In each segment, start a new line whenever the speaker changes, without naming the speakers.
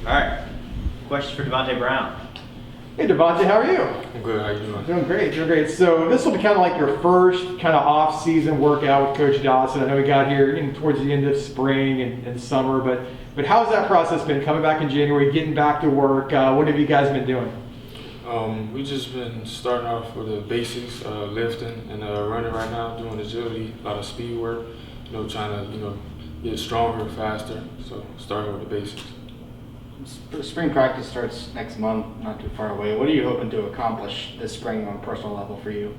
All right. Questions for Davonte Brown?
Hey Davonte, how are you?
I'm good. How you doing?
Doing great. So this will be kind of like your first kind of off-season workout with Coach Dawson. I know we got here towards the end of spring and summer, but how's that process been? Coming back in January, getting back to work. What have you guys been doing?
We just been starting off with the basics, lifting and running right now, doing agility, a lot of speed work. Trying to get stronger and faster. So starting with the basics.
Spring practice starts next month, not too far away. What are you hoping to accomplish this spring on a personal level for you?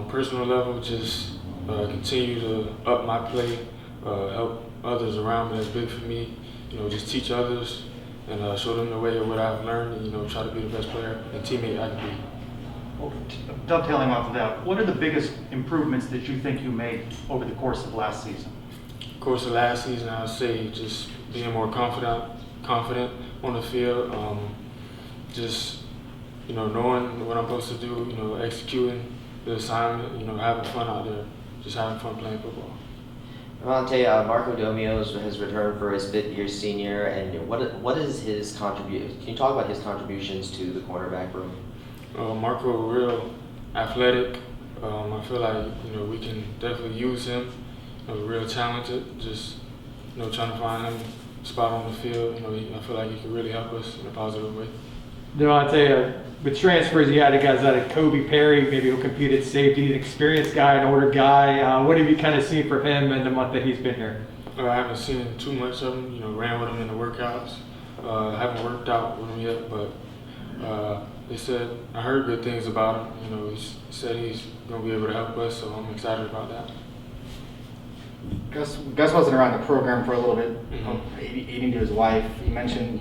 Personal level, just continue to up my play, help others around me that's big for me. Just teach others and show them the way of what I've learned. And, try to be the best player and teammate I can be.
Well, dovetailing off of that, what are the biggest improvements that you think you made over the course of last season?
Course of last season, I'd say just being more confident on the field. Just knowing what I'm supposed to do. Executing the assignment. Having fun out there. Just having fun playing football.
Davonte, Marco Domio has returned for his fifth year senior, and what is his contribution? Can you talk about his contributions to the cornerback room?
Marco, real athletic. I feel like we can definitely use him. Real talented. Just trying to find him a spot on the field. I feel like he could really help us in a positive way.
Davonte, with transfers, you had guys out of Kobe Perry, maybe who compete at safety, an experienced guy, an older guy. What have you kind of seen from him in the month that he's been here?
I haven't seen too much of him. Ran with him in the workouts. Haven't worked out with him yet, but I heard good things about him. He said he's going to be able to help us, so I'm excited about that.
Gus wasn't around the program for a little bit, aiding to his wife. You mentioned,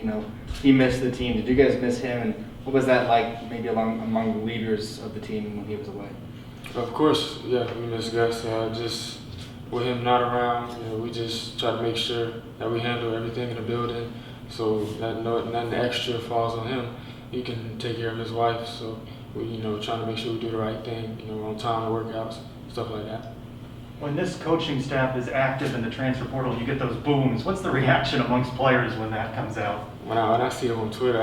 he missed the team. Did you guys miss him? And what was that like, maybe among the leaders of the team when he was away?
Of course, yeah, we miss Gus. Just with him not around, we just try to make sure that we handle everything in the building, so that nothing extra falls on him. He can take care of his wife. So we, trying to make sure we do the right thing, on time workouts, stuff like that.
When this coaching staff is active in the transfer portal, you get those booms. What's the reaction amongst players when that comes out?
When I see them on Twitter,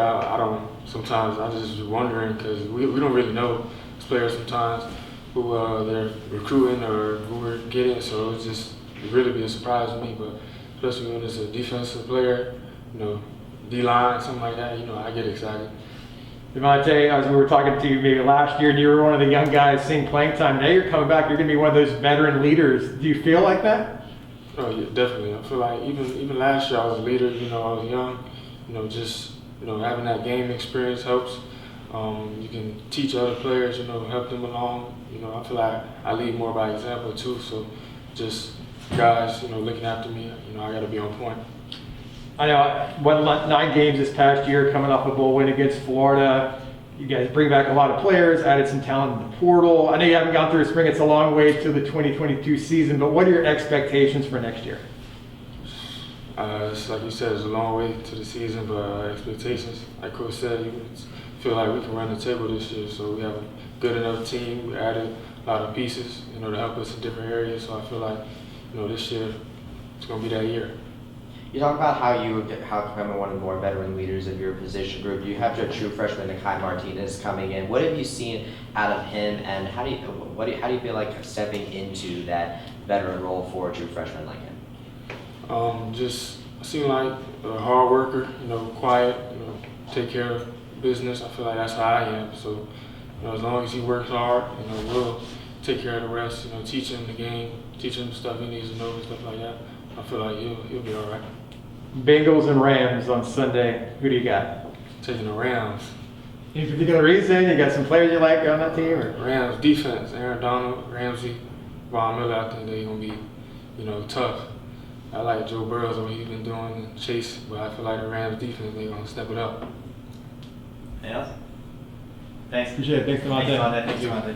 sometimes I just wondering, because we don't really know as players sometimes who they're recruiting or who we're getting, so it's just really be a surprise to me. But especially when it's a defensive player, D-line, something like that, I get excited.
Davonte, as we were talking to you maybe last year, and you were one of the young guys seeing playing time. Now you're coming back, you're going to be one of those veteran leaders. Do you feel like that?
Oh, yeah, definitely. I feel like even last year I was a leader, I was young. Just, having that game experience helps. You can teach other players, help them along. I feel like I lead more by example too, so just guys, looking after me, I got to be on point.
I know, won 9 games this past year, coming off a bowl win against Florida. You guys bring back a lot of players, added some talent in the portal. I know you haven't gone through spring, it's a long way to the 2022 season, but what are your expectations for next year?
It's like you said, it's a long way to the season, but expectations, like Coach said, you feel like we can run the table this year, so we have a good enough team. We added a lot of pieces, to help us in different areas, so I feel like, this year, it's going to be that year.
You talk about how you become one of the more veteran leaders of your position group. You have your true freshman, Nakai Martinez, coming in. What have you seen out of him, and how do you feel like stepping into that veteran role for a true freshman like him?
Just seem like a hard worker, quiet, take care of business. I feel like that's how I am. So, as long as he works hard, we'll take care of the rest. Teach him the game, teach him stuff he needs to know and stuff like that. I feel like he'll be all right.
Bengals and Rams on Sunday. Who do you got?
Taking the Rams.
Any particular reason? You got some players you like on that team? Or?
Rams defense, Aaron Donald, Ramsey, Von Miller. I think they're gonna be, tough. I like Joe Burrows what he's been doing and Chase, but I feel like the Rams defense they're gonna step it up.
Anything else? Thanks.
Appreciate it. Thanks, Davonte.
Thanks, Davonte.